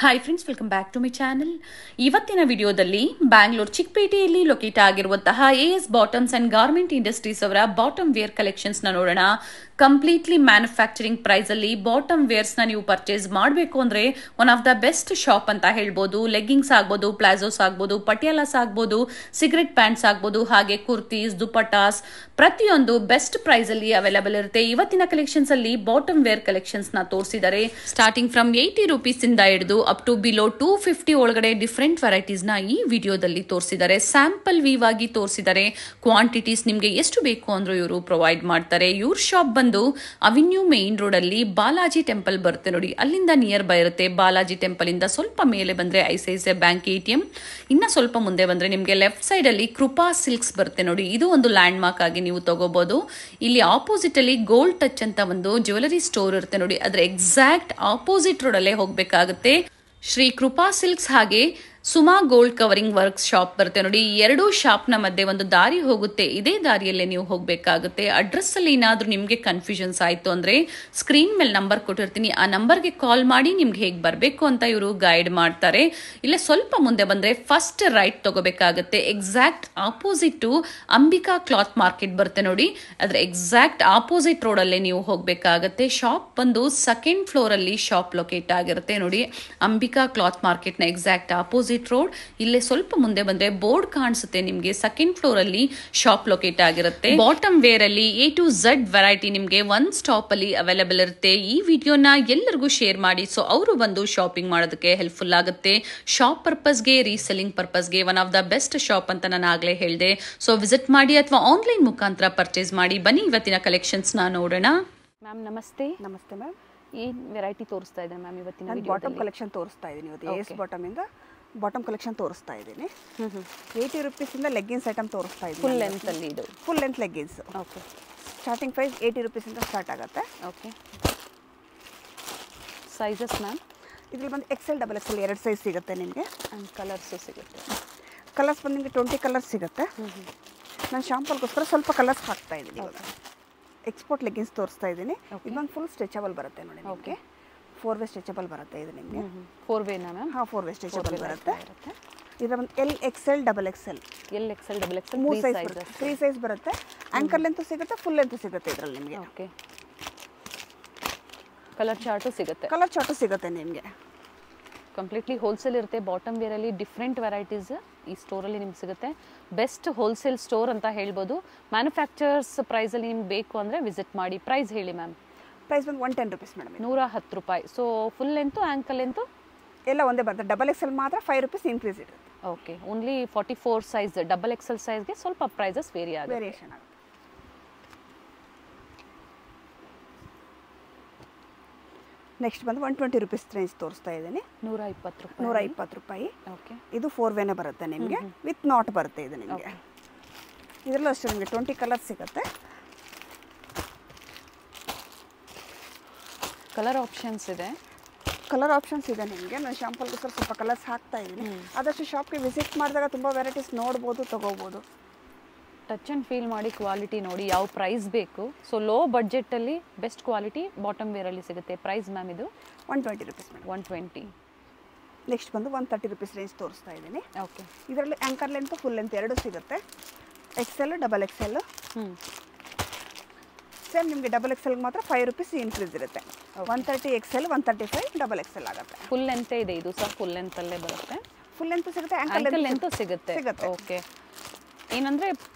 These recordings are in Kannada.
Hi friends, welcome back to my channel. ಇವತ್ತಿನ ವಿಡಿಯೋದಲ್ಲಿ ಬ್ಯಾಂಗ್ಳೂರ್ ಚಿಕ್ಕಪೇಟೆಯಲ್ಲಿ ಲೊಕೇಟ್ ಆಗಿರುವಂತಹ AS bottoms and garment industries ಅವರ ಬಾಟಮ್ ವೇರ್ ಕಲೆಕ್ಷನ್ಸ್ ನ ನೋಡೋಣ. ಕಂಪ್ಲೀಟ್ಲಿ ಮ್ಯಾನುಫ್ಯಾಕ್ಚರಿಂಗ್ ಪ್ರೈಸ್ ಅಲ್ಲಿ ಬಾಟಮ್ ವೇರ್ಸ್ ನ ನೀವು ಪರ್ಚೇಸ್ ಮಾಡಬೇಕು ಅಂದ್ರೆ one of the best shop ಅಂತ ಹೇಳ್ಬೋದು. ಲೆಗ್ಗಿಂಗ್ಸ್ ಆಗ್ಬೋದು, ಪ್ಲಾಜೋಸ್ ಆಗ್ಬೋದು, ಪಟಿಯಾಲಾಸ್ ಆಗ್ಬೋದು, ಸಿಗರೆಟ್ ಪ್ಯಾಂಟ್ಸ್ ಆಗ್ಬೋದು, ಹಾಗೆ ಕುರ್ತೀಸ್, ದುಪಟ್ಟಾಸ್ ಪ್ರತಿಯೊಂದು ಬೆಸ್ಟ್ ಪ್ರೈಸ್ ಅಲ್ಲಿ ಅವೈಲೇಬಲ್ ಇರುತ್ತೆ. ಇವತ್ತಿನ ಕಲೆಕ್ಷನ್ಸ್ ಅಲ್ಲಿ ಬಾಟಮ್ ವೇರ್ ಕಲೆಕ್ಷನ್ಸ್ ನ ತೋರಿಸಿದ್ದಾರೆ. ಸ್ಟಾರ್ಟಿಂಗ್ ಫ್ರಮ್ 80 ರೂಪೀಸ್ ಇಂದ ಹಿಡಿದು ಅಪ್ ಟು ಬಿಲೋ 250 ಒಳಗಡೆ ಡಿಫರೆಂಟ್ ವೆರೈಟೀಸ್ ನ ಈ ವಿಡಿಯೋದಲ್ಲಿ ತೋರಿಸಿದ್ದಾರೆ. ಸ್ಯಾಂಪಲ್ ವೀವ್ ಆಗಿ ತೋರಿಸಿದ್ದಾರೆ. ಕ್ವಾಂಟಿಟೀಸ್ ನಿಮ್ಗೆ ಎಷ್ಟು ಬೇಕು ಅಂದ್ರೂ ಇವರು ಪ್ರೊವೈಡ್ ಮಾಡ್ತಾರೆ. ಇವ್ರ ಶಾಪ್ ಬಂದು ಅವೆನ್ಯೂ ಮೇನ್ ರೋಡ್ ಅಲ್ಲಿ ಬಾಲಾಜಿ ಟೆಂಪಲ್ ಬರುತ್ತೆ ನೋಡಿ, ಅಲ್ಲಿಂದ ನಿಯರ್ ಬೈ ಇರುತ್ತೆ. ಬಾಲಾಜಿ ಟೆಂಪಲ್ ಇಂದ ಸ್ವಲ್ಪ ಮೇಲೆ ಬಂದ್ರೆ ICICI ಬ್ಯಾಂಕ್ ATM, ಇನ್ನ ಸ್ವಲ್ಪ ಮುಂದೆ ಬಂದ್ರೆ ನಿಮ್ಗೆ ಲೆಫ್ಟ್ ಸೈಡ್ ಅಲ್ಲಿ ಕೃಪಾ ಸಿಲ್ಕ್ಸ್ ಬರುತ್ತೆ ನೋಡಿ. ಇದು ಒಂದು ಲ್ಯಾಂಡ್ ಮಾರ್ಕ್ ಆಗಿ ನೀವು ತಗೋಬಹುದು. ಇಲ್ಲಿ ಆಪೋಸಿಟ್ ಅಲ್ಲಿ ಗೋಲ್ಡ್ ಟಚ್ ಅಂತ ಒಂದು ಜ್ಯುವೆಲರಿ ಸ್ಟೋರ್ ಇರುತ್ತೆ ನೋಡಿ, ಅದ್ರ ಎಕ್ಸಾಕ್ಟ್ ಆಪೋಸಿಟ್ ರೋಡ್ ಅಲ್ಲೇ ಹೋಗ್ಬೇಕಾಗುತ್ತೆ. ಶ್ರೀ ಕೃಪಾ ಸಿಲ್ಕ್ಸ್ ಹಾಗೆ Suma gold covering work shop ಬರುತ್ತೆ ನೋಡಿ. ಎರಡೂ ಶಾಪ್ ನ ಮಧ್ಯೆ ಒಂದು ದಾರಿ ಹೋಗುತ್ತೆ, ಇದೇ ದಾರಿಯಲ್ಲೇ ನೀವು ಹೋಗ್ಬೇಕಾಗುತ್ತೆ. ಅಡ್ರೆಸ್ ಅಲ್ಲಿ ಏನಾದ್ರೂ ನಿಮ್ಗೆ ಕನ್ಫ್ಯೂಷನ್ಸ್ ಆಯ್ತು ಅಂದ್ರೆ ಸ್ಕ್ರೀನ್ ಮೇಲೆ ನಂಬರ್ ಕೊಟ್ಟಿರ್ತೀನಿ, ಆ ನಂಬರ್ಗೆ ಕಾಲ್ ಮಾಡಿ ನಿಮ್ಗೆ ಹೇಗೆ ಬರಬೇಕು ಅಂತ ಇವರು ಗೈಡ್ ಮಾಡ್ತಾರೆ. ಇಲ್ಲೇ ಸ್ವಲ್ಪ ಮುಂದೆ ಬಂದ್ರೆ ಫಸ್ಟ್ ರೈಟ್ ತಗೋಬೇಕಾಗುತ್ತೆ. Exact opposite Ambika cloth market ಬರುತ್ತೆ ನೋಡಿ, ಅದ್ರ ಎಕ್ಸಾಕ್ಟ್ ಆಪೋಸಿಟ್ ರೋಡ್ ಅಲ್ಲೇ ನೀವು ಹೋಗ್ಬೇಕಾಗುತ್ತೆ. ಶಾಪ್ ಬಂದು ಸೆಕೆಂಡ್ ಫ್ಲೋರ್ ಅಲ್ಲಿ ಶಾಪ್ ಲೊಕೇಟ್ ಆಗಿರುತ್ತೆ ನೋಡಿ. ಅಂಬಿಕಾ ಕ್ಲಾತ್ ಮಾರ್ಕೆಟ್ ನ ಎಕ್ಸಾಕ್ಟ್ ಆಪೋಸಿಟ್ ರೋಡ್. ಇಲ್ಲೇ ಸ್ವಲ್ಪ ಮುಂದೆ ಬಂದ್ರೆ ಬೋರ್ಡ್ ಕಾಣಿಸುತ್ತೆ ನಿಮ್ಗೆ, ಸೆಕೆಂಡ್ ಫ್ಲೋರ್ ಅಲ್ಲಿ ಶಾಪ್ ಲೊಕೇಟ್ ಆಗಿರುತ್ತೆ. ಬಾಟಮ್ ವೇರ್ ಅಲ್ಲಿ A to Z ವೆರೈಟಿ ನಿಮ್ಗೆ ಒನ್ ಸ್ಟಾಪ್ ಅಲ್ಲಿ ಅವೈಲೇಬಲ್ ಇರುತ್ತೆ. ಈ ವಿಡಿಯೋನ ಎಲ್ಲರಿಗೂ ಶೇರ್ ಮಾಡಿ, ಸೊ ಅವರು ಬಂದು ಶಾಪಿಂಗ್ ಮಾಡೋದಕ್ಕೆ ಹೆಲ್ಪ್ಫುಲ್ ಆಗುತ್ತೆ. ಶಾಪ್ ಪರ್ಪಸ್ಗೆ, ರೀಸೆಲ್ಲಿಂಗ್ ಪರ್ಪಸ್ಗೆ one of the best shop ಅಂತ ನಾನು ಆಗ್ಲೇ ಹೇಳಿದೆ. ಸೊ ವಿಸಿಟ್ ಮಾಡಿ ಅಥವಾ ಆನ್ಲೈನ್ ಮುಖಾಂತರ ಪರ್ಚೇಸ್ ಮಾಡಿ. ಬನ್ನಿ ಇವತ್ತಿನ ಕಲೆಕ್ಷನ್ಸ್ ನ ನೋಡೋಣ. ಮ್ಯಾಮ್ ನಮಸ್ತೆ. ನಮಸ್ತೆ ಮ್ಯಾಮ್. ಏನು ವೆರೈಟಿ ತೋರಿಸ್ತಾ ಇದ್ದಾರೆ ಮ್ಯಾಮ್ ಇವತ್ತಿನ ನಾನು ವಿಡಿಯೋದಲ್ಲಿ? ಬಾಟಮ್ ಕಲೆಕ್ಷನ್ ತೋರಿಸ್ತಾ ಇದ್ದೀನಿ ಇವತ್ತು. AS ಬಾಟಮ್ ಇಂದ ಬಾಟಮ್ ಕಲೆಕ್ಷನ್ ತೋರಿಸ್ತಾ ಇದ್ದೀನಿ. 80 ರೂಪೀಸಿಂದ ಲೆಗ್ಗಿನ್ಸ್ ಐಟಮ್ ತೋರಿಸ್ತಾ ಇದ್ದೀನಿ. ಫುಲ್ ಲೆಂತ್ ಅಲ್ಲಿ ಇದು full length leggings. Okay. Starting price 80 ರೂಪೀಸಿಂದ ಸ್ಟಾರ್ಟ್ ಆಗುತ್ತೆ. ಓಕೆ. Sizes ma'am? ಇದ್ರಲ್ಲಿ ಬಂದು XL, XXL ಎರಡು ಸೈಜ್ ಸಿಗುತ್ತೆ ನಿಮಗೆ. ಆ್ಯಂಡ್ ಕಲರ್ಸು ಸಿಗುತ್ತೆ. ಕಲರ್ಸ್ ಬಂದು ನಿಮಗೆ 20 ಕಲರ್ಸ್ ಸಿಗುತ್ತೆ. ನಾನು ಶಾಂಪಲ್ಗೋಸ್ಕರ ಸ್ವಲ್ಪ ಕಲರ್ಸ್ ಹಾಕ್ತಾ ಇದ್ದೀನಿ ಇವಾಗ. ಎಕ್ಸ್ಪೋರ್ಟ್ ಲೆಗ್ಗಿನ್ಸ್ ತೋರಿಸ್ತಾ ಇದ್ದೀನಿ. ಇದು ಬಂದು ಫುಲ್ ಸ್ಟ್ರೆಚಬಲ್ ಬರುತ್ತೆ ನೋಡಿ. ಓಕೆ. 4 ವೇ ಸ್ಟ್ರೆಚಬಲ್ ಬರುತ್ತೆ ಇದು ನಿಮಗೆ. 4 ವೇನಾ ಮ್ಯಾಮ್? ಹಾಂ, 4 ವೇ ಸ್ಟ್ರೆಚಬಲ್ ಬರುತ್ತೆ. ಇದರ ಒಂದು L, XL, XXL. L, XL, XXL 3 size ಬರುತ್ತೆ. 3 ಸೈಜ್ ಬರುತ್ತೆ. ಆ್ಯಂಕರ್ ಲೆಂತ್ ಸಿಗುತ್ತೆ, ಫುಲ್ ಲೆಂತ್ ಸಿಗುತ್ತೆ ಇದರಲ್ಲಿ ನಿಮಗೆ. ಓಕೆ. ಕಲರ್ ಚಾರ್ಟು ಸಿಗುತ್ತೆ. ಕಲರ್ ಚಾರ್ಟು ಸಿಗುತ್ತೆ ನಿಮಗೆ. ಕಂಪ್ಲೀಟ್ಲಿ ಹೋಲ್ಸೇಲ್ ಇರುತ್ತೆ. ಬಾಟಮ್ ವೇರಲ್ಲಿ ಡಿಫ್ರೆಂಟ್ ವೆರೈಟೀಸ್ ಈ ಸ್ಟೋರಲ್ಲಿ ನಿಮ್ಗೆ ಸಿಗುತ್ತೆ. ಬೆಸ್ಟ್ ಹೋಲ್ಸೇಲ್ ಸ್ಟೋರ್ ಅಂತ ಹೇಳ್ಬೋದು. ಮ್ಯಾನುಫ್ಯಾಕ್ಚರ್ಸ್ ಪ್ರೈಸಲ್ಲಿ ನಿಮ್ಗೆ ಬೇಕು ಅಂದರೆ ವಿಸಿಟ್ ಮಾಡಿ. ಪ್ರೈಸ್ ಹೇಳಿ ಮ್ಯಾಮ್? ಪ್ರೈಸ್ ಬಂದು 110 ರೂಪೀಸ್ ಮೇಡಮ್. 110 ರೂಪಾಯಿ. So full length, ankle length ಎಲ್ಲ ಒಂದೇ ಬರುತ್ತೆ. XXL ಮಾತ್ರ 5 ರೂಪೀಸ್ ಇನ್ಕ್ರೀಸ್ ಇರುತ್ತೆ. ಓಕೆ. ಓನ್ಲಿ 44 ಸೈಜ್ XXL ಸೈಜ್ಗೆ ಸ್ವಲ್ಪ ಪ್ರೈಸಸ್ ವೇರಿಯೇಷನ್ ಆಗುತ್ತೆ. ನೆಕ್ಸ್ಟ್ ಬಂದು 120 ರೂಪೀಸ್ ರೇಂಜ್ ತೋರಿಸ್ತಾ ಇದ್ದೀನಿ. 120 ರೂಪಾಯಿ. 120 ರೂಪಾಯಿ. ಓಕೆ. ಇದು 4 ವೇನೇ ಬರುತ್ತೆ ನಿಮಗೆ, ವಿತ್ ನಾಟ್ ಬರುತ್ತೆ ಇದು ನಿಮಗೆ. ಇದರಲ್ಲೂ ಅಷ್ಟೇ ನಿಮಗೆ 20 ಕಲರ್ಸ್ ಸಿಗುತ್ತೆ. ಕಲರ್ ಆಪ್ಷನ್ಸ್ ಇದೆ. ಕಲರ್ ಆಪ್ಷನ್ಸ್ ಇದೆ ನಿಮಗೆ. ನಾನು ಶಾಂಪಲ್ಗೋಸ್ಕರ ಸ್ವಲ್ಪ ಕಲರ್ಸ್ ಹಾಕ್ತಾ ಇದ್ದೀನಿ. ಆದಷ್ಟು ಶಾಪ್ಗೆ ವಿಸಿಟ್ ಮಾಡಿದಾಗ ತುಂಬ ವೆರೈಟೀಸ್ ನೋಡ್ಬೋದು, ತೊಗೋಬೋದು. ಟಚ್ ಆ್ಯಂಡ್ ಫೀಲ್ ಮಾಡಿ ಕ್ವಾಲಿಟಿ ನೋಡಿ ಯಾವ ಪ್ರೈಸ್ ಬೇಕು. ಸೊ ಲೋ ಬಡ್ಜೆಟಲ್ಲಿ ಬೆಸ್ಟ್ ಕ್ವಾಲಿಟಿ ಬಾಟಮ್ ವೇರಲ್ಲಿ ಸಿಗುತ್ತೆ. ಪ್ರೈಸ್ ಮ್ಯಾಮ್ ಇದು 120 ರೂಪೀಸ್ ಮೇಡಮ್. 120. ನೆಕ್ಸ್ಟ್ ಬಂದು 130 ರೂಪೀಸ್ ರೇಂಜ್ ತೋರಿಸ್ತಾ ಇದ್ದೀನಿ. ಓಕೆ. ಇದರಲ್ಲಿ ಆ್ಯಂಕರ್ ಲೆಂತ್, ಫುಲ್ ಲೆಂತ್ ಎರಡು ಸಿಗುತ್ತೆ. XL, XXL. ಸೇಮ್ ನಿಮಗೆ XXL ಮಾತ್ರ 5 ರೂಪೀಸ್ ಇನ್ಕ್ರೀಸ್ ಇರುತ್ತೆ. 130 XL, 135 XXL ಆಗುತ್ತೆ. ಫುಲ್ ಲೆಂತೇ ಇದೆ ಇದು ಸಹ. ಫುಲ್ ಲೆಂತಲ್ಲೇ ಬರುತ್ತೆ. ಫುಲ್ ಲೆಂತ್ ಸಿಗುತ್ತೆ, ಆ್ಯಂಕಲ್ ಲೆಂತು ಸಿಗುತ್ತೆ. ಓಕೆ. ಏನಂದರೆ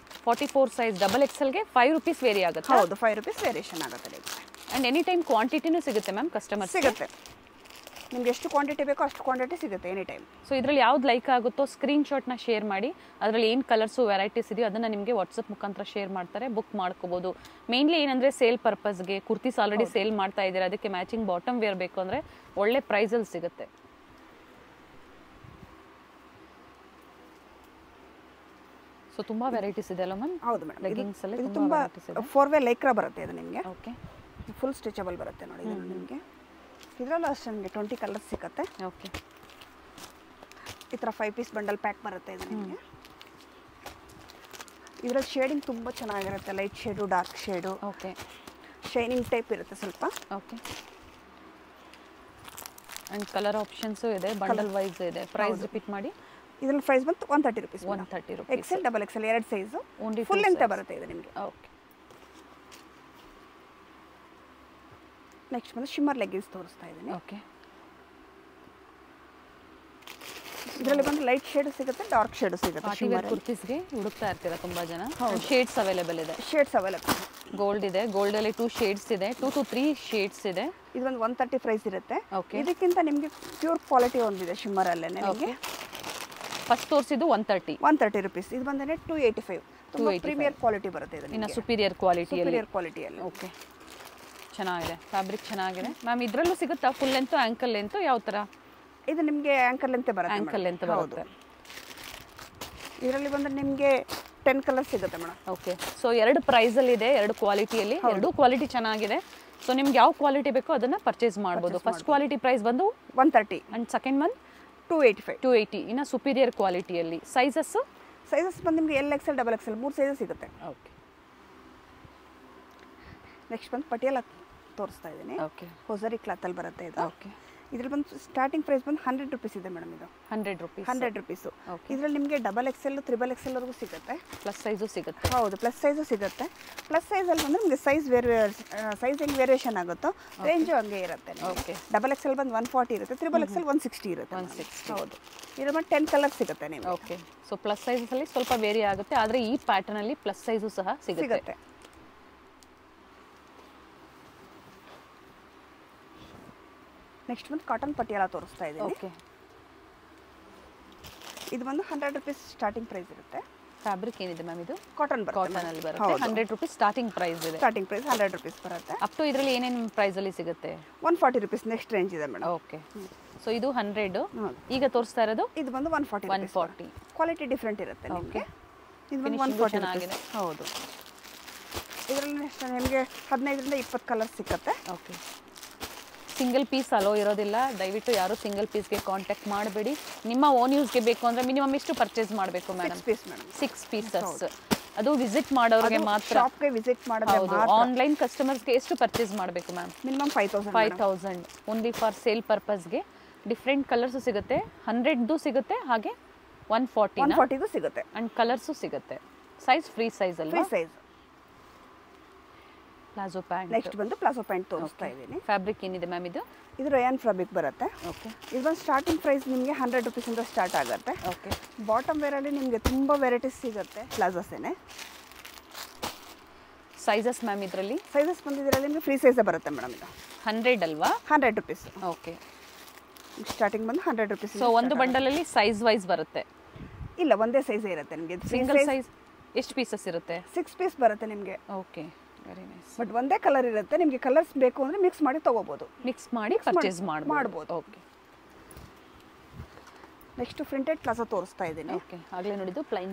44 ಸೈಜ್ XXLಗೆ 5 ರೂಪೀಸ್ ವೇರಿ ಆಗುತ್ತೆ. ಹೌದು, 5 ರೂಪೀಸ್ ವೇರಿಯೇಷನ್ ಆಗುತ್ತೆ ನಿಮಗೆ. ಆ್ಯಂಡ್ ಎನಿ ಟೈಮ್ ಕ್ವಾಂಟಿಟಿನೂ ಸಿಗುತ್ತೆ ಮ್ಯಾಮ್ ಕಸ್ಟಮರ್? ಸಿಗುತ್ತೆ. ನಿಮ್ಗೆ ಎಷ್ಟು ಕ್ವಾಂಟಿಟಿ ಬೇಕೋ ಅಷ್ಟು ಕ್ವಾಂಟಿಟಿ ಸಿಗುತ್ತೆ ಎನಿ ಟೈಮ್. ಸೊ ಇದರಲ್ಲಿ ಯಾವ್ದು ಲೈಕ್ ಆಗುತ್ತೋ ಸ್ಕ್ರೀನ್ಶಾಟ್ನ ಶೇರ್ ಮಾಡಿ. ಅದರಲ್ಲಿ ಏನು ಕಲರ್ಸು ವೆರೈಟೀಸ್ ಇದೆಯೋ ಅದನ್ನು ನಿಮಗೆ ವಾಟ್ಸಪ್ ಮುಖಾಂತರ ಶೇರ್ ಮಾಡ್ತಾರೆ, ಬುಕ್ ಮಾಡ್ಕೋಬೋದು. ಮೇನ್ಲಿ ಏನಂದರೆ ಸೇಲ್ ಪರ್ಪಸ್ಗೆ ಕುರ್ತೀಸ್ ಆಲ್ರೆಡಿ ಸೇಲ್ ಮಾಡ್ತಾ ಇದ್ದಾರೆ, ಅದಕ್ಕೆ ಮ್ಯಾಚಿಂಗ್ ಬಾಟಮ್ ವೇರ್ ಬೇಕು ಅಂದರೆ ಒಳ್ಳೆ ಪ್ರೈಸಲ್ಲಿ ಸಿಗುತ್ತೆ. ಸೊ ತುಂಬ ವೆರೈಟೀಸ್ ಇದೆ ಅಲ್ಲ ಮ್ಯಾಮ್? ಹೌದು ಮೇಡಮ್. ಲೆಗ್ಗಿಂಗ್ಸ್ ಅಲ್ಲಿ ಇದು ತುಂಬ 4 ವೇ ಲೈಕ್ರಾ ಬರುತ್ತೆ ಇದು ನಿಮಗೆ. ಓಕೆ. ಫುಲ್ ಸ್ಟ್ರೆಚಬಲ್ ಬರುತ್ತೆ ನೋಡಿ ಇದು ನಿಮಗೆ. ಇದರಲ್ಲೂ ಅಷ್ಟೇ ನಿಮಗೆ 20 ಕಲರ್ಸ್ ಸಿಗುತ್ತೆ. ಓಕೆ. ಈ ಥರ 5 ಪೀಸ್ ಬಂಡಲ್ ಪ್ಯಾಕ್ ಬರುತ್ತೆ ಇದು ನಿಮಗೆ. ಇದರಲ್ಲಿ ಶೇಡಿಂಗ್ ತುಂಬ ಚೆನ್ನಾಗಿರುತ್ತೆ. Light shade, dark shade. Okay. Shining type ಇರುತ್ತೆ ಸ್ವಲ್ಪ. ಓಕೆ. ಅಂಡ್ ಕಲರ್ ಆಪ್ಷನ್ಸು ಇದೆ, ಬಂಡಲ್ ವೈಸ್ ಇದೆ. ಪ್ರೈಸ್ ರಿಪೀಟ್ ಮಾಡಿ. ಇದರಲ್ಲಿ ಪ್ರೈಸ್ ಬಂತು 130 rupees. 130 rupees. XL double XL ಎರಡು ಸೈಜು ಓನ್ಲಿ ಫುಲ್ ಲೆಂತ್ ಬರುತ್ತೆ ಇದು ನಿಮಗೆ. ಓಕೆ. ನೆಕ್ಸ್ಟ್ ಬಂದು ಶಿಮ್ಮರ್ ಲೆಗ್ಗಿನ್ಸ್ ತೋರಿಸ್ತಾ ಇದ್ದೀನಿ. ಓಕೆ. ಇದರಲ್ಲಿ ಬಂದು ಲೈಟ್ ಶೇಡ್ ಸಿಗುತ್ತೆ, ಡಾರ್ಕ್ ಶೇಡ್ ಸಿಗುತ್ತೆ. ಪಾರ್ಟಿ ವೇರ್ ಕುರ್ತೀಸ್ಗೆ ಹುಡುಕ್ತಾ ಇರ್ತೀರಾ ತುಂಬಾ ಜನ. ಶೇಡ್ಸ್ ಅವೈಲೇಬಲ್ ಇದೆ. Shades available. ಗೋಲ್ಡ್ ಇದೆ, ಗೋಲ್ಡ್ ಅಲ್ಲಿ 2 ಶೇಡ್ಸ್ ಇದೆ, 2 to 3 ಶೇಡ್ಸ್ ಇದೆ. ಇದು ಒಂದು 130 ಪ್ರೈಸ್ ಇರುತ್ತೆ. ಓಕೆ. ಇದಕ್ಕಿಂತ ನಿಮಗೆ ಪ್ಯೂರ್ ಕ್ವಾಲಿಟಿ ಒಂದಿದೆ ಶಿಮ್ಮರ್ ಅಲ್ಲೇ ನಿಮಗೆ. ಫಸ್ಟ್ ತೋರಿಸಿದ್ದು 130 ರೂಪೀಸ್. ಇದು ಬಂದ್ರೆ 285. ತುಂಬಾ ಪ್ರೀಮಿಯರ್ ಕ್ವಾಲಿಟಿ ಬರುತ್ತೆ ಇದು. ಇನ್ನ ಸುಪೀರಿಯರ್ ಕ್ವಾಲಿಟಿಯಲ್ಲಿ. ಸುಪೀರಿಯರ್ ಕ್ವಾಲಿಟಿಯಲ್ಲಿ. ಓಕೆ. ಚೆನ್ನಾಗಿದೆ, ಫ್ಯಾಬ್ರಿಕ್ ಚೆನ್ನಾಗಿದೆ ಮ್ಯಾಮ್. ಇದರಲ್ಲೂ ಸಿಗುತ್ತಾ ಫುಲ್ ಲೆಂತ್, ಆಂಕಲ್ ಲೆಂತ್, ಯಾವ ತರ? ಇದು ನಿಮಗೆ ಆಂಕಲ್ ಲೆಂತ್ ಬರುತ್ತೆ. ಆಂಕಲ್ ಲೆಂತ್ ಬರುತ್ತೆ. ಇದರಲ್ಲಿ ಬಂದ್ರೆ ನಿಮಗೆ 10 ಕಲರ್ಸ್ ಸಿಗುತ್ತೆ ಮೇಡಮ್. ಓಕೆ. ಸೊ 2 ಪ್ರೈಸ್ ಅಲ್ಲಿ ಇದೆ, 2 ಕ್ವಾಲಿಟಿಯಲ್ಲಿ. 2 ಕ್ವಾಲಿಟಿ ಚೆನ್ನಾಗಿದೆ. ಸೊ ನಿಮ್ಗೆ ಯಾವ ಕ್ವಾಲಿಟಿ ಬೇಕೋ ಅದನ್ನ ಪರ್ಚೇಸ್ ಮಾಡಬಹುದು. ಫಸ್ಟ್ ಕ್ವಾಲಿಟಿ ಪ್ರೈಸ್ ಬಂದು 130 ಅಂಡ್ ಸೆಕೆಂಡ್ ಒನ್ 280. ಇನ್ನ ಸುಪೀರಿಯರ್ ಕ್ವಾಲಿಟಿಯಲ್ಲಿ. ಸೈಜಸ್ ಬಂದು ನಿಮಗೆ L XL double XL 3 sizes ಸಿಗುತ್ತೆ. ಓಕೆ. ನೆಕ್ಸ್ಟ್ ಬಂದು ಪಟಿಯಾಲ ತೋರಿಸ್ತಾ ಇದ್ದೀನಿ. ಓಕೆ. ಹೊಸರಿ ಕ್ಲಾತ್ ಅಲ್ಲಿ ಬರುತ್ತೆ ಇದು. ಓಕೆ. ಇದ್ರಲ್ಲಿ ಬಂದು ಸ್ಟಾರ್ಟಿಂಗ್ ಪ್ರೈಸ್ ಬಂದು 100 ರೂಪೀಸ್ ಇದೆ ಮೇಡಮ್. ಇದು 100 ರೂಪೀಸ್. 100 ರೂಪೀಸು. ಇದರಲ್ಲಿ ನಿಮಗೆ ಡಬಲ್ ಎಕ್ಸೆಲ್, ತ್ರಿಬಲ್ ಎಕ್ಸೆಲ್ ವರೆಗೂ ಸಿಗುತ್ತೆ. ಪ್ಲಸ್ ಸೈಜು ಸಿಗುತ್ತೆ. ಹೌದು, ಪ್ಲಸ್ ಸೈಜು ಸಿಗುತ್ತೆ. ಪ್ಲಸ್ ಸೈಜಲ್ಲಿ ಬಂದರೆ ನಿಮಗೆ ಸೈಜ್ ಹೆಂಗೆ ವೇರಿಯೇಷನ್ ಆಗುತ್ತೋ ರೇಂಜು ಹಂಗೆ ಇರುತ್ತೆ. ಓಕೆ. ಡಬಲ್ ಎಕ್ಸೆಲ್ ಬಂದು 140 ಇರುತ್ತೆ, ತ್ರಿಬಲ್ ಎಕ್ಸೆಲ್ 160 ಇರುತ್ತೆ. 160. ಹೌದು. ಇದ್ರ ಬಂದು 10 ಕಲರ್ ಸಿಗುತ್ತೆ ನಿಮಗೆ. ಓಕೆ. ಸೊ ಪ್ಲಸ್ ಸೈಜಲ್ಲಿ ಸ್ವಲ್ಪ ವೇರಿ ಆಗುತ್ತೆ, ಆದರೆ ಈ ಪ್ಯಾಟರ್ನ್ ಅಲ್ಲಿ ಪ್ಲಸ್ ಸೈಜು ಸಹ ಸಿಗುತ್ತೆ. ನೆಕ್ಸ್ಟ್ ಬಂದು ಕಾಟನ್ ಪಟಿಯಾಲ ತೋರಿಸ್ತಾ ಇದ್ದೀನಿ. ಓಕೆ. ಇದು ಬಂದು 100 ರೂಪೀಸ್ ಸ್ಟಾರ್ಟಿಂಗ್ ಪ್ರೈಸ್ ಇರುತ್ತೆ. ಫ್ಯಾಬ್ರಿಕ್ ಏನಿದೆ ಮ್ಯಾಮ್? ಇದು ಕಾಟನ್ ಅಲ್ಲಿ ಬರುತ್ತೆ. 100 ರೂಪೀಸ್ ಸ್ಟಾರ್ಟಿಂಗ್ ಪ್ರೈಸ್ ಇದೆ. ಸ್ಟಾರ್ಟಿಂಗ್ ಪ್ರೈಸ್ 100 ರೂಪೀಸ್ ಬರುತ್ತೆ. ಅಪ್ ಟು ಇದರಲ್ಲಿ ಏನೇನು ಪ್ರೈಸ್ ಅಲ್ಲಿ ಸಿಗುತ್ತೆ? 140 ರೂಪೀಸ್ ನೆಕ್ಸ್ಟ್ ರೇಂಜ್ ಇದೆ ಮೇಡಮ್. ಓಕೆ. ಸೊ ಇದು 100. ಈಗ ತೋರಿಸ್ತಾ ಇರೋದು ಇದು ಬಂದು 140. ಕ್ವಾಲಿಟಿ ಡಿಫ್ರೆಂಟ್ ಇರುತ್ತೆ ನಿಮಗೆ. ಇದು ಬಂದು 140 ಆಗಿದೆ. ಹೌದು. ಇದರಲ್ಲಿ ನಿಮಗೆ 15 ರಿಂದ 20 ಕಲರ್ ಸಿಗುತ್ತೆ. ಓಕೆ. ಸಿಂಗಲ್ ಪೀಸ್ ಅಲೋ ಇರೋದಿಲ್ಲ. ದಯವಿಟ್ಟು ಯಾರು ಸಿಂಗಲ್ ಪೀಸ್ಗೆ ಕಾಂಟ್ಯಾಕ್ಟ್ ಮಾಡಬೇಡಿ. ನಿಮ್ಮ ಓನ್ ಯೂಸ್ಗೆ ಬೇಕು ಅಂದರೆ ಮಿನಿಮಮ್ ಎಷ್ಟು ಪರ್ಚೇಸ್ ಮಾಡಬೇಕು ಮೇಡಮ್? 6 ಪೀಸಸ್. ಅದು ವಿಸಿಟ್ ಮಾಡೋರಿಗೆ ಮಾತ್ರ. ಶಾಪ್ಗೆ ವಿಸಿಟ್ ಮಾಡೋದು. ಆನ್ಲೈನ್ ಕಸ್ಟಮರ್ಸ್ಗೆ ಎಷ್ಟು ಪರ್ಚೇಸ್ ಮಾಡಬೇಕು ma'am? Minimum 5000 only for sale ಪರ್ಪಸ್ಗೆ. ಡಿಫ್ರೆಂಟ್ ಕಲರ್ಸು ಸಿಗುತ್ತೆ. 100ದು ಸಿಗುತ್ತೆ, ಹಾಗೆ 140 ಸಿಗುತ್ತೆ. ಅಂಡ್ ಕಲರ್ಸು ಸಿಗುತ್ತೆ. ಸೈಜ್ ಫ್ರೀ ಸೈಜ್ ಅಲ್ವಾ? Free size. Palazzo pant. Next ಬಂದು ಪ್ಲಾಜೋ ಪ್ಯಾಂಟ್ ತೋರಿಸ್ತಾ ಇದ್ದೀನಿ. ಫ್ಯಾಬ್ರಿಕ್ ಏನಿದೆ ಮ್ಯಾಮ್? ಇದು ರಯಾನ್ ಫ್ಯಾಬ್ರಿಕ್ ಬರುತ್ತೆ. ಓಕೆ. ಇದು ಬಂದು ಸ್ಟಾರ್ಟಿಂಗ್ ಪ್ರೈಸ್ ನಿಮಗೆ 100 ರೂಪೀಸಿಂದ ಸ್ಟಾರ್ಟ್ ಆಗುತ್ತೆ. ಓಕೆ. ಬಾಟಮ್ ವೇರಲ್ಲಿ ನಿಮಗೆ ತುಂಬ ವೆರೈಟೀಸ್ ಸಿಗುತ್ತೆ ಪ್ಲಾಜೋಸೇನೆ. ಸೈಜಸ್ ಮ್ಯಾಮ್ ಇದರಲ್ಲಿ? ಸೈಜಸ್ ಬಂದಿದ್ರಲ್ಲಿ ನಿಮಗೆ ಫ್ರೀ ಸೈಜೇ ಬರುತ್ತೆ ಮೇಡಮ್. ಇದು 100 ಅಲ್ವಾ? 100 ರೂಪೀಸ್. ಓಕೆ. ಸ್ಟಾರ್ಟಿಂಗ್ ಬಂದು 100 ರೂಪೀಸ್. ಸೊ ಒಂದು ಬಂಡಲಲ್ಲಿ ಸೈಜ್ ವೈಸ್ ಬರುತ್ತೆ? ಇಲ್ಲ, ಒಂದೇ ಸೈಜೇ ಇರುತ್ತೆ ನಿಮಗೆ. ಸಿಂಗಲ್ ಸೈಜ್ ಎಷ್ಟು ಪೀಸಸ್ ಇರುತ್ತೆ? 6 ಪೀಸ್ ಬರುತ್ತೆ ನಿಮಗೆ. ಓಕೆ. Very nice. ಬಟ್ ಒಂದೇ ಕಲರ್ ಇರುತ್ತೆ. ನಿಮಗೆ ಕಲರ್ಸ್ ಬೇಕು ಅಂದರೆ ಮಿಕ್ಸ್ ಮಾಡಿ ತಗೋಬಹುದು. ಮಿಕ್ಸ್ ಮಾಡಿ ಪರ್ಚೇಸ್ ಮಾಡಬಹುದು. ಓಕೆ. ನೆಕ್ಸ್ಟ್ ಪ್ರಿಂಟೆಡ್ ಪ್ಲಾಜೋ ತೋರಿಸ್ತಾ ಇದ್ದೀನಿ. ಓಕೆ. ಆಗಲೇ ನೋಡಿದ್ದು ಪ್ಲೈನ್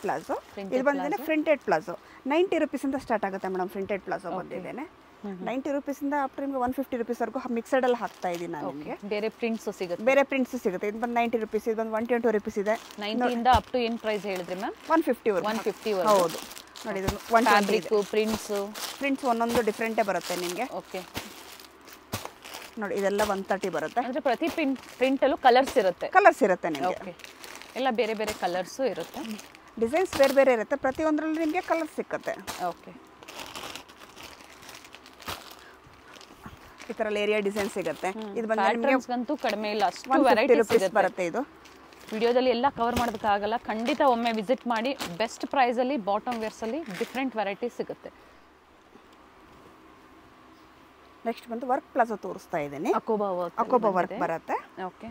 ಪ್ಲಾಜೋ. ಇದು ಬಂದಿದೆ ಪ್ರಿಂಟೆಡ್ ಪ್ಲಾಜೋ. 90 ರೂಪೀಸಿಂದ ಸ್ಟಾರ್ಟ್ ಆಗುತ್ತೆ ಮೇಡಮ್. ಪ್ರಿಂಟೆಡ್ ಪ್ಲಾಜೋ ಬಂದಿದ್ದೇನೆ. 90 ರೂಪೀಸಿಂದ ಅಪ್ ಟು ನಿಮಗೆ 150 ರೂಪೀಸ್ವರೆಗೂ ಮಿಕ್ಸಡ್ ಅಲ್ಲಿ ಹಾಕ್ತಾ ಇದ್ದೀನಿ ನಾನು ನಿಮಗೆ. ಬೇರೆ ಪ್ರಿಂಟ್ಸ್ ಸಿಗುತ್ತೆ? ಬೇರೆ ಪ್ರಿಂಟ್ಸ್ ಸಿಗುತ್ತೆ. ಇದು ಬಂದು 90 ರೂಪೀಸ್, ಇದು ಬಂದು 120 ರೂಪೀಸ್ ಇದೆ. 90 ಇಂದ ಅಪ್ ಟು ಏನು ಪ್ರೈಸ್ ಹೇಳಿದ್ರಿ ಮ್ಯಾಮ್? 150 ವರೆಗೂ. ಹೌದು ನೋಡಿ, ಇದು ಫ್ಯಾಬ್ರಿಕ್ ಪ್ರಿಂಟ್ಸ್ ಒಂದೊಂದು ಡಿಫ್ರೆಂಟೇ ಬರುತ್ತೆ ನಿಮಗೆ. ಓಕೆ. ನೋಡಿ, ಇದೆಲ್ಲ 130 ಬರುತ್ತೆ. ಅಂದರೆ ಪ್ರತಿ ಪ್ರಿಂಟಲ್ಲೂ ಕಲರ್ಸ್ ಇರುತ್ತೆ ನಿಮಗೆ. ಓಕೆ. ಎಲ್ಲ ಬೇರೆ ಬೇರೆ ಕಲರ್ಸು ಇರುತ್ತೆ. ಡಿಸೈನ್ಸ್ ಬೇರೆ ಬೇರೆ ಇರುತ್ತೆ. ಪ್ರತಿಯೊಂದರಲ್ಲಿ ನಿಮಗೆ ಕಲರ್ ಸಿಕ್ಕತ್ತೆ. ಓಕೆ. ಈ ಥರ ಏರಿಯಾ ಡಿಸೈನ್ ಸಿಗುತ್ತೆ. ಇದು ಬಂದು ಕಡಿಮೆ ಇಲ್ಲ, ಅಷ್ಟು ವೆರೈಟೀಸ್ ಬರುತ್ತೆ. ಇದು ವಿಡಿಯೋದಲ್ಲಿ ಎಲ್ಲ ಕವರ್ ಮಾಡೋದಕ್ಕಾಗಲ್ಲ. ಖಂಡಿತ ಒಮ್ಮೆ ವಿಸಿಟ್ ಮಾಡಿ. ಬೆಸ್ಟ್ ಪ್ರೈಸಲ್ಲಿ ಬಾಟಮ್ ವೇರ್ಸಲ್ಲಿ ಡಿಫ್ರೆಂಟ್ ವೆರೈಟೀಸ್ ಸಿಗುತ್ತೆ. ನೆಕ್ಸ್ಟ್ ಬಂದು ವರ್ಕ್ ಪ್ಲಾಜೋ ತೋರಿಸ್ತಾ ಇದ್ದೀನಿ. ಅಕೋಬಾ ವರ್ಕ್ ಬರುತ್ತೆ. ಓಕೆ.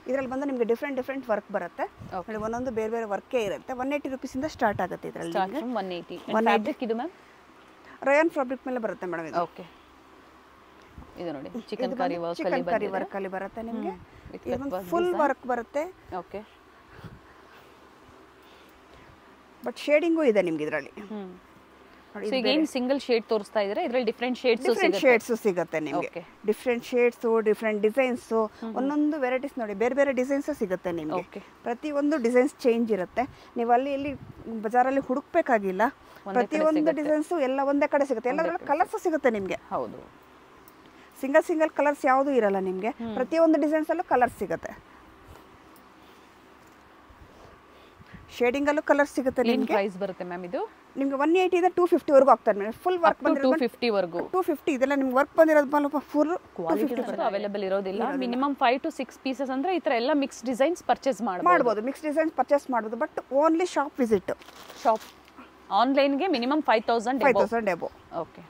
ಇದರಲ್ಲಿ ಬಂದು ನಿಮಗೆ ಡಿಫ್ರೆಂಟ್ ವರ್ಕ್ ಬರುತ್ತೆ. ಒಂದೊಂದು ಬೇರೆ ಬೇರೆ ವರ್ಕೇ ಇರುತ್ತೆ. 180 ರೂಪೀಸಿಂದ ಸ್ಟಾರ್ಟ್ ಆಗುತ್ತೆ. ಇದರಲ್ಲಿ 180. ಫ್ಯಾಬ್ರಿಕ್ ಇದು ಮ್ಯಾಮ್? ರಯಾನ್ ಫ್ಯಾಬ್ರಿಕ್ ಮೇಲೆ ಬರುತ್ತೆ ಮೇಡಮ್ ಇದು. ಓಕೆ. ಇದು ನೋಡಿ, ಚಿಕನ್ ಕರಿ ವರ್ಕ್ ಅಲ್ಲಿ ಬರುತ್ತೆ ನಿಮಗೆ. ಫುಲ್ ವರ್ಕ್ ಬರುತ್ತೆ. ಓಕೆ. ಬಟ್ ಶೇಡಿಂಗು ಇದೆ ನಿಮಗೆ ಇದರಲ್ಲಿ. ಸೊ ಈಗ ಏನು ಸಿಂಗಲ್ ಶೇಡ್ ತೋರಿಸ್ತಾ ಇದ್ರೆ ಇದರಲ್ಲಿ ಡಿಫ್ರೆಂಟ್ ಶೇಡ್ಸ್ ಸಿಗುತ್ತೆ ನಿಮಗೆ. ಡಿಫ್ರೆಂಟ್ ಶೇಡ್ಸ್, ಡಿಫ್ರೆಂಟ್ ಡಿಸೈನ್ಸ್, ಒಂದೊಂದು ವೆರೈಟೀಸ್ ನೋಡಿ, ಬೇರೆ ಬೇರೆ ಡಿಸೈನ್ಸ್ ಸಿಗುತ್ತೆ ನಿಮಗೆ. ಪ್ರತಿಯೊಂದು ಡಿಸೈನ್ಸ್ ಚೇಂಜ್ ಇರುತ್ತೆ. ನೀವು ಅಲ್ಲಿ ಬಜಾರಲ್ಲಿ ಹುಡುಕ್ಬೇಕಾಗಿಲ್ಲ. ಪ್ರತಿಯೊಂದು ಡಿಸೈನ್ಸ್ ಎಲ್ಲ ಒಂದೇ ಕಡೆ ಸಿಗುತ್ತೆ. ಎಲ್ಲದರಲ್ಲಿ ಕಲರ್ಸ್ ಸಿಗುತ್ತೆ ನಿಮಗೆ. ಹೌದು. ಸಿಂಗಲ್ ಕಲರ್ಸ್ ಯಾವುದು ಇರಲ್ಲ ನಿಮಗೆ, ಪ್ರತಿಯೊಂದು ಡಿಸೈನ್ಸಲ್ಲೂ ಕಲರ್ಸ್ ಸಿಗುತ್ತೆ. ಶೇಡಿಂಗಲ್ಲೂ ಕಲರ್ಸ್ ಸಿಗುತ್ತೆ ನಿಮಗೆ. ಪ್ರೈಸ್ ಬರುತ್ತೆ ಮ್ಯಾಮ್ ಇದು? ನಿಮಗೆ 180 ಇಂದ 250 ವರೆಗೂ ಆಗ್ತದೆ ಮೇಡಮ್. ಫುಲ್ ವರ್ಕ್ ಬಂದಿರೋದು 250 ವರೆಗೂ. 250 ಇದೆಲ್ಲ ನಿಮ್ಗೆ ವರ್ಕ್ ಬಂದಿರೋದು ಫುಲ್ ಕ್ವಾಲಿಟಿ ಅವೈಲೇಬಲ್ ಇರೋದಿಲ್ಲ. ಮಿನಿಮಮ್ 5 to 6 ಪೀಸಸ್ ಅಂದ್ರೆ ಈ ತರ ಎಲ್ಲ ಮಿಕ್ಸ್ ಡಿಸೈನ್ಸ್ ಪರ್ಚೇಸ್ ಮಾಡಬಹುದು. ಮಿಕ್ಸ್ ಡಿಸೈನ್ಸ್ ಪರ್ಚೇಸ್ ಮಾಡಬಹುದು, but only shop visit. Shop online ಗೆ minimum 5000 above. Okay.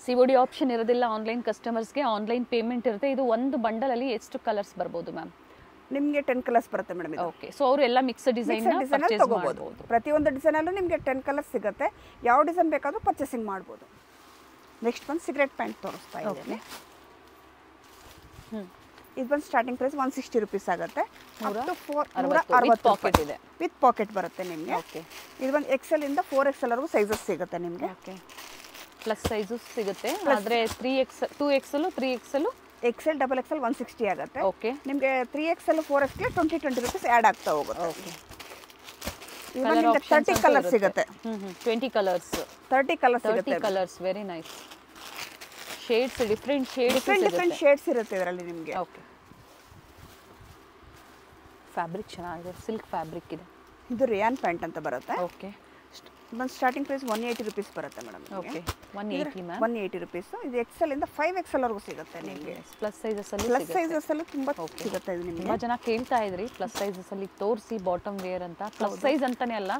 COD option ಇರೋದಿಲ್ಲ ಆನ್ಲೈನ್ ಕಸ್ಟಮರ್ಸ್ಗೆ, ಆನ್ಲೈನ್ ಪೇಮೆಂಟ್ ಇರುತ್ತೆ. ಇದು ಒಂದು ಬಂಡಲ್ ಅಲ್ಲಿ ಎಷ್ಟು ಕಲರ್ಸ್ ಬರ್ಬೋದು ಮ್ಯಾಮ್? ನಿಮಗೆ 10 ಕಲರ್ಸ್ ಬರುತ್ತೆ ಮೇಡಮ್. ಓಕೆ. ಸೊ ಅವರು ಎಲ್ಲ ಮಿಕ್ಸ್ ಡಿಸೈನ್ ಪರ್ಚೇಸ್ ಮಾಡಬಹುದು. ಪ್ರತಿಯೊಂದು ಡಿಸೈನ್ ಅಲ್ಲೂ ನಿಮಗೆ 10 ಕಲರ್ಸ್ ಸಿಗುತ್ತೆ. ಯಾವ ಡಿಸೈನ್ ಬೇಕಾದ್ರೂ ಪರ್ಚೇಸಿಂಗ್ ಮಾಡಬಹುದು. ನೆಕ್ಸ್ಟ್ ಬಂದು ಸಿಗರೆಟ್ ಪ್ಯಾಂಟ್ ತೋರಿಸ್ತಾ ಇದ್ದೀನಿ. ಇದು ಬಂದು ಸ್ಟಾರ್ಟಿಂಗ್ ಪ್ರೈಸ್ 160 rupees ಆಗುತ್ತೆ. ಪಾಕೆಟ್ ಇದೆ, ವಿತ್ ಪಾಕೆಟ್ ಬರುತ್ತೆ ನಿಮಗೆ. ಓಕೆ. ಇದು ಬಂದು XL ಇಂದ 4XL ವರೆಗೂ ಸೈಜಸ್ ಸಿಗುತ್ತೆ ನಿಮಗೆ. ಓಕೆ. ಪ್ಲಸ್ ಸೈಜು ಸಿಗುತ್ತೆ. ಆದರೆ 3XL 2XL 3XL XL XXL 160 ಆಗುತ್ತೆ. ಓಕೆ. ನಿಮಗೆ 3XL 4XL 20 rupees ಆ್ಯಡ್ ಆಗ್ತಾ ಹೋಗುತ್ತೆ. ಓಕೆ. ಇವಾಗ ನಿಮಗೆ 30 ಕಲರ್ಸ್ ಸಿಗುತ್ತೆ. 20 ಕಲರ್ಸ್ 30 ಕಲರ್ಸ್ ಸಿಗುತ್ತೆ. 30 colours very nice. Shades different shades ಇರುತ್ತೆ ಇದರಲ್ಲಿ ನಿಮಗೆ. ಓಕೆ. ಫ್ಯಾಬ್ರಿಕ್ ಚೆನ್ನಾಗಿದೆ, ಸಿಲ್ಕ್ ಫ್ಯಾಬ್ರಿಕ್ ಇದೆ. ಇದು ರಿಯಾನ್ ಪ್ಯಾಂಟ್ ಅಂತ ಬರುತ್ತೆ. ಓಕೆ. ಬಂದು ಸ್ಟಾರ್ಟಿಂಗ್ ಪ್ರೈಸ್ 180 rupees ಬರುತ್ತೆ ಮೇಡಮ್. ಓಕೆ. 180 ಮ್ಯಾಮ್. 180 rupees. ಇದು XL ಇಂದ 5XL ವರೆಗೂ ಸಿಗುತ್ತೆ ನಿಮಗೆ. ಪ್ಲಸ್ ಸೈಜಸ್ ಅಲ್ಲಿ ಪ್ಲಸ್ ಸೈಜಸ್ ಅಲ್ಲಿ ತುಂಬಾ ಸಿಗುತ್ತೆ ಇದು ನಿಮಗೆ. ತುಂಬಾ ಜನ ಕೇಳ್ತಾ ಇದ್ರಿ ಪ್ಲಸ್ ಸೈಜಸ್ ಅಲ್ಲಿ ತೋರಿಸಿ ಬಾಟಮ್ ವೇರ್ ಅಂತ. ಪ್ಲಸ್ ಸೈಜ್ ಅಂತಾನೆ ಅಲ್ಲ,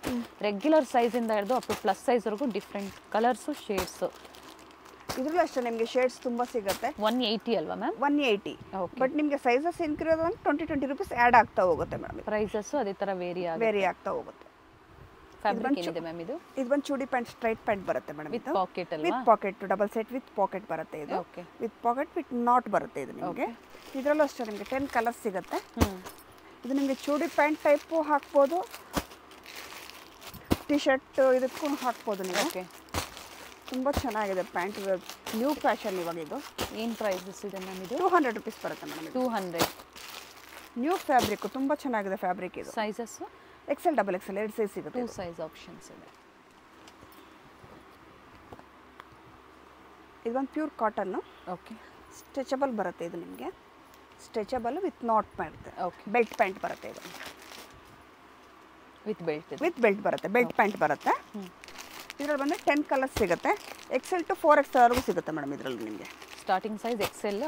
ರೆಗ್ಯುಲರ್ ಸೈಜ್ ಇಂದ ಹಿಡಿದು ಅಪ್ ಟು ಪ್ಲಸ್ ಸೈಜ್ ವರೆಗೂ ಡಿಫರೆಂಟ್ ಕಲರ್ಸ್ ಶೇಡ್ಸ್. ಇದ್ರಲ್ಲೂ ಅಷ್ಟೇ ನಿಮಗೆ ಶೇಡ್ಸ್ ತುಂಬಾ ಸಿಗುತ್ತೆ. 180 ಅಲ್ವಾ ಮ್ಯಾಮ್? 180. ಬಟ್ ನಿಮಗೆ ಸೈಜಸ್ ಇನ್ಕ್ರೀಸ್ ಆಗಿ 20 rupees ಆ್ಯಡ್ ಆಗ್ತಾ ಹೋಗುತ್ತೆ ಮೇಡಮ್. ಪ್ರೈಸಸ್ ಅದೇ ತರ ವೇರಿ ಆಗ್ತಾ ಹೋಗುತ್ತೆ. ಫ್ಯಾಬ್ರಿಕ್ ಏನಿದೆ ಮ್ಯಾಮ್ ಇದು? ಇದು ಬಂದು ಚೂಡಿ ಪ್ಯಾಂಟ್, ಸ್ಟ್ರೈಟ್ ಪ್ಯಾಂಟ್ ಬರುತ್ತೆ ಮೇಡಮ್. ವಿತ್ ಪಾಕೆಟ್ ಅಲ್ವಾ? With packet, double set with packet ಬರುತ್ತೆ ಇದು. Okay. With packet with not ಬರುತ್ತೆ ಇದು ನಿಮಗೆ. ಇದರಲ್ಲೂ ಅಷ್ಟೇ ನಿಮಗೆ 10 ಕಲರ್ಸ್ ಸಿಗುತ್ತೆ. ಇದು ನಿಮಗೆ ಚೂಡಿ ಪ್ಯಾಂಟ್ ಟೈಪು ಹಾಕ್ಬೋದು, ಟಿ ಶರ್ಟ್ ಇದಕ್ಕೂ ಹಾಕ್ಬೋದು ನೀವು. ಓಕೆ. ತುಂಬ ಚೆನ್ನಾಗಿದೆ ಪ್ಯಾಂಟ್, ನ್ಯೂ ಫ್ಯಾಷನ್ ಇವಾಗ ಇದು. ಏನು ಪ್ರೈಸಸ್ ಇದೆ ಮ್ಯಾಮ್ ಇದು? 200 rupees ಬರುತ್ತೆ ಮೇಡಮ್. 200. ನ್ಯೂ ಫ್ಯಾಬ್ರಿಕ್, ತುಂಬ ಚೆನ್ನಾಗಿದೆ ಫ್ಯಾಬ್ರಿಕ್ ಇದು. ಸೈಜಸ್ XL XXL 2 ಸೈಜ್ ಸಿಗುತ್ತೆ. 2 ಸೈಜ್ ಆಪ್ಷನ್ಸ್ ಇದೆ. ಇದು ಒಂದು ಪ್ಯೂರ್ ಕಾಟನ್ನು. ಓಕೆ. ಸ್ಟ್ರೆಚಬಲ್ ಬರುತ್ತೆ ಇದು ನಿಮಗೆ. ಸ್ಟ್ರೆಚಬಲ್ ವಿತ್ ನಾಟ್ ಬರುತ್ತೆ. ಓಕೆ. ಬೆಲ್ಟ್ ಪ್ಯಾಂಟ್ ಬರುತ್ತೆ ಇದು. ವಿತ್ ಬೆಲ್ಟ್ ಬರುತ್ತೆ, ಬೆಲ್ಟ್ ಪ್ಯಾಂಟ್ ಬರುತ್ತೆ. ಇದರಲ್ಲಿ ಬಂದರೆ 10 ಕಲರ್ಸ್ ಸಿಗುತ್ತೆ. XL to 4XL ವರೆಗೂ ಸಿಗುತ್ತೆ ಮೇಡಮ್ ಇದರಲ್ಲಿ ನಿಮಗೆ. Starting size XL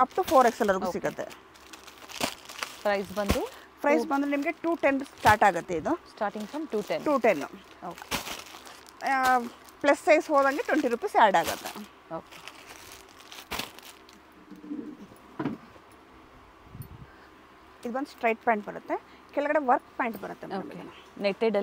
up to 4XL ವರೆಗೂ ಸಿಗುತ್ತೆ. ಪ್ರೈಸ್ ಬಂದರೆ ನಿಮಗೆ 210 ಸ್ಟಾರ್ಟ್ ಆಗುತ್ತೆ ಇದು. Starting from 210. 210. Okay. Plus size ಹೋದಂಗೆ 20 rupees ಆ್ಯಡ್ ಆಗುತ್ತೆ. ಓಕೆ. ಇದು ಬಂದು ಸ್ಟ್ರೈಟ್ ಪ್ಯಾಂಟ್ ಬರುತ್ತೆ, ಕೆಳಗಡೆ ವರ್ಕ್ ಪ್ಯಾಂಟ್ ಬರುತ್ತೆ. ಓಕೆ. ನೆಟ್ಟೆಡ್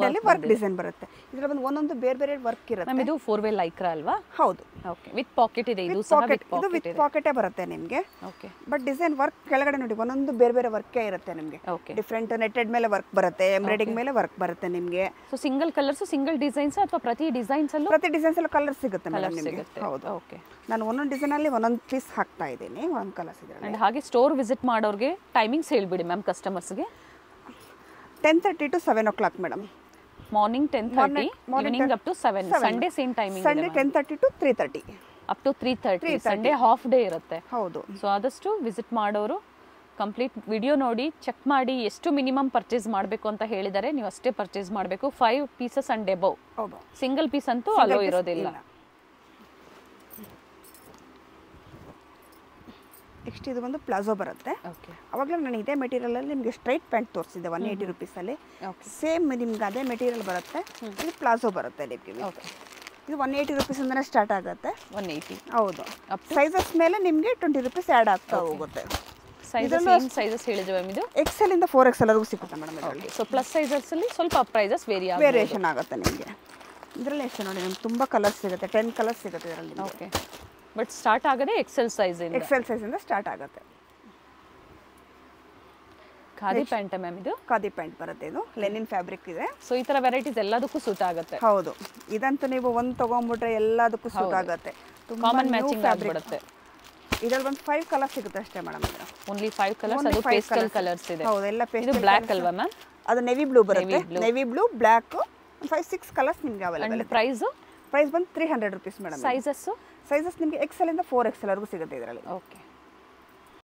ಅಲ್ಲಿ ವರ್ಕ್ ಡಿಸೈನ್ ಬರುತ್ತೆ. ಇದರಲ್ಲಿ ಬಂದು ಒಂದೊಂದು ಬೇರೆ ವರ್ಕ್ ಇರುತ್ತೆ. ಮ್ಯಾಮ್ ಇದು 4-way ಲೈಕ್ರಾ ಅಲ್ವಾ? ಹೌದು. ಓಕೆ. ವಿತ್ ಪಾಕೆಟ್ ಇದೆ ಇದು ಸಹ. ಇದು ವಿತ್ ಪಾಕೆಟೇ ಬರುತ್ತೆ ನಿಮಗೆ. ಓಕೆ. ಬಟ್ ಡಿಸೈನ್ ವರ್ಕ್ ಕೆಳಗಡೆ ನೋಡಿ ಒಂದೊಂದು ಬೇರೆ ವರ್ಕೇ ಇರುತ್ತೆ ನಿಮಗೆ. ಓಕೆ. ಡಿಫ್ರೆಂಟ್ ನೆಟ್ಟೆಡ್ ಮೇಲೆ ವರ್ಕ್ ಬರುತ್ತೆ, ಎಂಬ್ರಾಯ್ಡಿಂಗ್ ಮೇಲೆ ವರ್ಕ್ ಬರುತ್ತೆ ನಿಮಗೆ. So single colours, single designs ಅಥವಾ ಪ್ರತಿ ಡಿಸೈನ್ಸ್ ಅಲ್ಲೂ ಕಲರ್ ಸಿಗುತ್ತೆ ಮೇಡಮ್ ನಿಮಗೆ. ಹೌದು. ಓಕೆ. ನಾನು ಒಂದೊಂದು ಡಿಸೈನ್ ಅಲ್ಲಿ ಒಂದೊಂದು ಪೀಸ್ ಹಾಕ್ತಾ ಇದ್ದೀನಿ, ಒಂದೊಂದು ಕಲರ್ಸ್ ಇದೆ. ಅಂಡ್ ಹಾಗೆ ಸ್ಟೋರ್ ವಿಸಿಟ್ ಮಾಡೋರಿಗೆ ಟೈಮಿಂಗ್ಸ್ ಹೇಳ್ಬಿಡಿ ಮ್ಯಾಮ್ ಕಸ್ಟಮರ್ಸ್ಗೆ. 10:30 to 7 o'clock madam. Morning 10:30, evening up to 7. Sunday same timing ಇದೆ. Sunday 10:30 to 3:30. Up to 3:30. Sunday half day ಇರುತ್ತೆ. ಹೌದು. ಸೊ ಆದಷ್ಟು ವಿಸಿಟ್ ಮಾಡೋರು ಕಂಪ್ಲೀಟ್ ವಿಡಿಯೋ ನೋಡಿ ಚೆಕ್ ಮಾಡಿ ಎಷ್ಟು ಮಿನಿಮಮ್ ಪರ್ಚೇಸ್ ಮಾಡಬೇಕು ಅಂತ ಹೇಳಿದರೆ ನೀವು ಅಷ್ಟೇ ಪರ್ಚೇಸ್ ಮಾಡಬೇಕು. 5 pieces and above. Single piece ಅಂತೂ ಅಲೋ ಇರೋದಿಲ್ಲ. ನೆಕ್ಸ್ಟ್ ಇದು ಒಂದು ಪ್ಲಾಜೋ ಬರುತ್ತೆ. ಓಕೆ. ಅವಾಗಲೇ ನಾನು ಇದೇ ಮೆಟೀರಿಯಲಲ್ಲಿ ನಿಮಗೆ ಸ್ಟ್ರೈಟ್ ಪ್ಯಾಂಟ್ ತೋರಿಸಿದ್ದೆ 180 rupees ಅಲ್ಲಿ. ಸೇಮ್ ನಿಮ್ಗೆ ಅದೇ ಮೆಟೀರಿಯಲ್ ಬರುತ್ತೆ. ಇದು ಪ್ಲಾಜೋ ಬರುತ್ತೆ ನಿಮಗೆ. ಓಕೆ. ಇದು 180 rupees ಇಂದನೇ ಸ್ಟಾರ್ಟ್ ಆಗುತ್ತೆ. 180. ಹೌದು. ಸೈಜಸ್ ಮೇಲೆ ನಿಮಗೆ 20 rupees ಆ್ಯಡ್ ಆಗ್ತಾ ಹೋಗುತ್ತೆ. ಸೈಜಸ್ ಹೇಳಿದ್ವಿ ಮ್ಯಾಮ್ ಇದು? XL ಇಂದ 4XL ವರೆಗೂ ಸಿಗುತ್ತೆ ಮೇಡಮ್ ಇದರಲ್ಲಿ. ಸೊ ಪ್ಲಸ್ ಸೈಜಸ್ ಅಲ್ಲಿ ಸ್ವಲ್ಪ ಪ್ರೈಸಸ್ ವೇರಿಯೇಷನ್ ಆಗುತ್ತೆ ನಿಮಗೆ. ಇದರಲ್ಲಿ ಎಷ್ಟು ನೋಡಿ ನಿಮ್ಗೆ ತುಂಬ ಕಲರ್ಸ್ ಸಿಗುತ್ತೆ, 10 ಕಲರ್ಸ್ ಸಿಗುತ್ತೆ ಇದರಲ್ಲಿ. ಓಕೆ. ಬಟ್ ಸ್ಟಾರ್ಟ್ ಆಗೋದೇ XL ಸೈಜ್ ಇಂದ ಸ್ಟಾರ್ಟ್ ಆಗುತ್ತೆ. ಖಾದಿ ಪ್ಯಾಂಟ್ ಮ್ಯಾಮ್ ಇದು? ಖಾದಿ ಪ್ಯಾಂಟ್ ಬರುತ್ತೆ, ಇದು ಲೆನಿನ್ ಫ್ಯಾಬ್ರಿಕ್ ಇದೆ. ಸೊ ಈ ತರ ವೆರೈಟೀಸ್ ಎಲ್ಲದಕ್ಕೂ ಸೂಟ್ ಆಗುತ್ತೆ. ಹೌದು. ಇದಂತೂ ನೀವು ಒಂದು ತಗೊಂಡ್ಬಿಟ್ರೆ ಎಲ್ಲದಕ್ಕೂ ಸೂಟ್ ಆಗುತ್ತೆ. ಕಾಮನ್ ಮ್ಯಾಚಿಂಗ್ ಆಗಿಬಿಡುತ್ತೆ. ಇದರಲ್ಲಿ ಒಂದು 5 ಕಲರ್ಸ್ ಸಿಗುತ್ತೆ ಅಷ್ಟೇ ಮೇಡಮ್. Only 5 colours. ಅದು ಪೇಸ್ಟಲ್ ಕಲರ್ಸ್ ಇದೆ. ಹೌದು, ಎಲ್ಲ ಪೇಸ್ಟಲ್. ಇದು ಬ್ಲಾಕ್ ಅಲ್ವಾ ಮ್ಯಾಮ್? ಅದು ನೆವಿ ಬ್ಲೂ ಬರುತ್ತೆ. ನೆವಿ ಬ್ಲೂ, ಬ್ಲಾಕ್, 5-6 ಕಲರ್ಸ್ ನಿಮಗೆ ಅವೈಲೇಬಲ್. ಪ್ರೈಸ್ ಪ್ರೈಸ್ ಬಂದು 300 ರುಪೀಸ್ ಮೇಡಮ್. ಸೈಜಸ್ಸು ಸೈಜಸ್ ನಿಮಗೆ XL ಇಂದ 4XL ವರೆಗೂ ಸಿಗುತ್ತೆ ಇದರಲ್ಲಿ. ಓಕೆ.